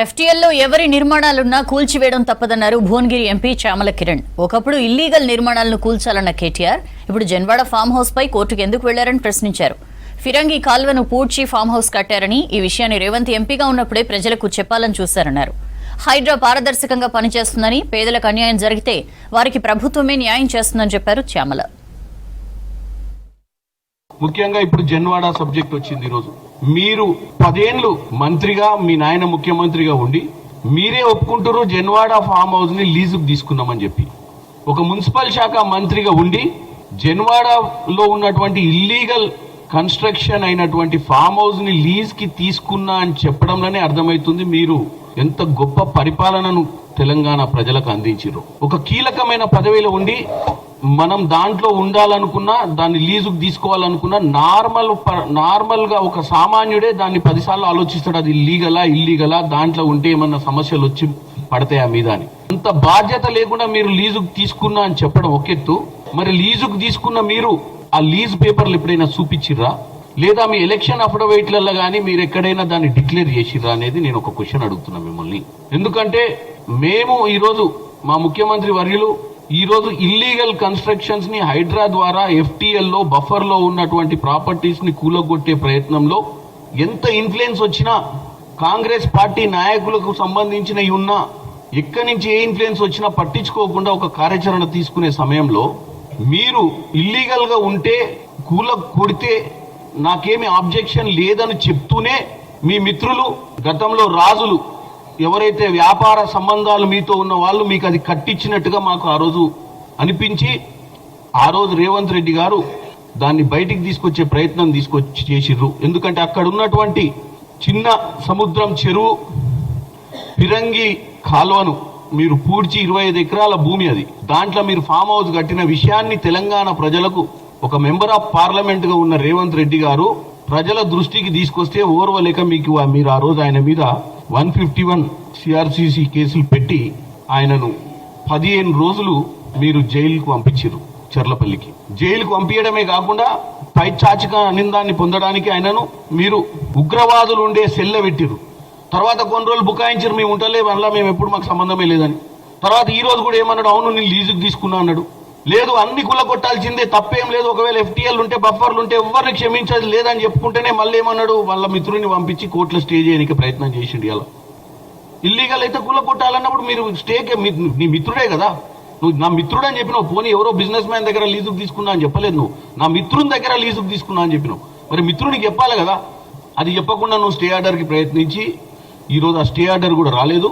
ఎఫ్టీఎల్లో ఎవరి నిర్మాణాలున్నా కూల్చివేయడం తప్పదన్నారు భువనగిరి ఎంపీ చామల కిరణ్. ఒకప్పుడు ఇల్లీగల్ నిర్మాణాలను కూల్చాలన్న కేటీఆర్ ఇప్పుడు జన్వాడ ఫామ్ హౌస్ పై కోర్టుకు ఎందుకు వెళ్లారని ప్రశ్నించారు. ఫిరంగి కాల్వను పూడ్చి ఫామ్ హౌస్ కట్టారని, ఈ విషయాన్ని రేవంత్ ఎంపీగా ఉన్నప్పుడే ప్రజలకు చెప్పాలని చూశారన్నారు. హైడ్రా పారదర్శకంగా పనిచేస్తుందని, పేదలకు అన్యాయం జరిగితే వారికి ప్రభుత్వమే న్యాయం చేస్తుందని చెప్పారు చామల. ముఖ్యంగా ఇప్పుడు జన్వాడ సబ్జెక్ట్ వచ్చింది. ఈరోజు మీరు 10 ఏళ్లు మంత్రిగా, మీ నాయన ముఖ్యమంత్రిగా ఉండి మీరే ఒప్పుకుంటారు జన్వాడ ఫామ్ హౌస్ ని లీజుకు తీసుకున్నామని చెప్పి. ఒక మున్సిపల్ శాఖ మంత్రిగా ఉండి జన్వాడలో ఉన్నటువంటి ఇల్లీగల్ కన్స్ట్రక్షన్ అయినటువంటి ఫామ్ హౌస్ ని లీజ్ కి తీసుకున్నా అని చెప్పడంలోనే అర్థమవుతుంది మీరు ఎంత గొప్ప పరిపాలనను తెలంగాణ ప్రజలకు అందించారు. ఒక కీలకమైన పదవిలో ఉండి మనం దాంట్లో ఉండాలనుకున్నా, దాన్ని లీజుకు తీసుకోవాలనుకున్నా నార్మల్ గా ఒక సామాన్యుడే దాన్ని 10 సార్లు ఆలోచిస్తాడు. అది ఇల్లీగలా, దాంట్లో ఉంటే ఏమన్నా సమస్యలు వచ్చి పడతాయా మీద అని. అంత బాధ్యత లేకుండా మీరు లీజుకు తీసుకున్నా అని చెప్పడం ఒకెత్తు. మరి లీజుకు తీసుకున్న మీరు ఆ లీజ్ పేపర్లు ఎప్పుడైనా చూపించిర్రా, లేదా మీ ఎలక్షన్ అఫిడవిట్లలో కానీ మీరు ఎక్కడైనా దాన్ని డిక్లేర్ చేసిర్రా అనేది నేను ఒక క్వశ్చన్ అడుగుతున్నా మిమ్మల్ని. ఎందుకంటే మేము ఈరోజు మా ముఖ్యమంత్రి వర్యులు ఈరోజు ఇల్లీగల్ కన్స్ట్రక్షన్స్ ని హైడ్రా ద్వారా ఎఫ్టీఎల్లో బఫర్లో ఉన్నటువంటి ప్రాపర్టీస్ ని కూలగొట్టే ప్రయత్నంలో ఎంత ఇన్ఫ్లుయెన్స్ వచ్చినా, కాంగ్రెస్ పార్టీ నాయకులకు సంబంధించినవి ఉన్నా, ఎక్కడి నుంచి ఏ ఇన్ఫ్లుయెన్స్ వచ్చినా పట్టించుకోకుండా ఒక కార్యాచరణ తీసుకునే సమయంలో మీరు ఇల్లీగల్ గా ఉంటే కూలగొడితే నాకేమి ఆబ్జెక్షన్ లేదని చెప్తూనే మీ మిత్రులు, గతంలో రాజులు ఎవరైతే వ్యాపార సంబంధాలు మీతో ఉన్న వాళ్ళు మీకు అది కట్టించినట్టుగా మాకు ఆ రోజు అనిపించి, ఆ రోజు రేవంత్ రెడ్డి గారు దాన్ని బయటికి తీసుకొచ్చే ప్రయత్నం చేసిర్రు. ఎందుకంటే అక్కడ ఉన్నటువంటి చిన్న సముద్రం చెరువు ఫిరంగి కాలువను మీరు పూడ్చి 25 ఎకరాల భూమి, అది దాంట్లో మీరు ఫామ్ హౌస్ కట్టిన విషయాన్ని తెలంగాణ ప్రజలకు ఒక మెంబర్ ఆఫ్ పార్లమెంట్ గా ఉన్న రేవంత్ రెడ్డి గారు ప్రజల దృష్టికి తీసుకొస్తే ఓర్వలేక మీరు ఆ రోజు ఆయన మీద 151 సిఆర్సిసి కేసులు పెట్టి ఆయనను 15 రోజులు మీరు జైలుకు పంపించారు. చర్లపల్లికి జైలుకు పంపించడమే కాకుండా పైచాచిక నిందాన్ని పొందడానికి ఆయనను మీరు ఉగ్రవాదులు ఉండే సెల్ల పెట్టిరు. తర్వాత కొన్ని రోజులు బుకాయించారు, మేము ఉంటలే వల్ల మేము ఎప్పుడు మాకు సంబంధమే లేదని. తర్వాత ఈ రోజు కూడా ఏమన్నాడు, అవును నేను లీజుకు తీసుకున్నా అన్నాడు. లేదు, అన్ని కొట్టాల్సిందే, తప్పేం లేదు, ఒకవేళ ఎఫ్టీఎల్ ఉంటే బఫర్లు ఉంటే ఎవరిని క్షమించేది లేదని చెప్పుకుంటేనే మళ్ళీ ఏమన్నాడు, వాళ్ళ మిత్రుడిని పంపించి కోర్టులో స్టే చేయడానికి ప్రయత్నం చేసిండు. ఇలా ఇల్లీగల్ అయితే కొట్టాలన్నప్పుడు మీరు స్టేకే, నీ మిత్రుడే కదా, నువ్వు నా మిత్రుడు అని చెప్పినావు. పోనీ ఎవరో బిజినెస్ మ్యాన్ దగ్గర లీజుకు తీసుకున్నా అని చెప్పలేదు, నువ్వు నా మిత్రుని దగ్గర లీజుకు తీసుకున్నా అని చెప్పినావు. మరి మిత్రునికి చెప్పాలి కదా. అది చెప్పకుండా నువ్వు స్టే ఆర్డర్కి ప్రయత్నించి ఈరోజు ఆ స్టే ఆర్డర్ కూడా రాలేదు.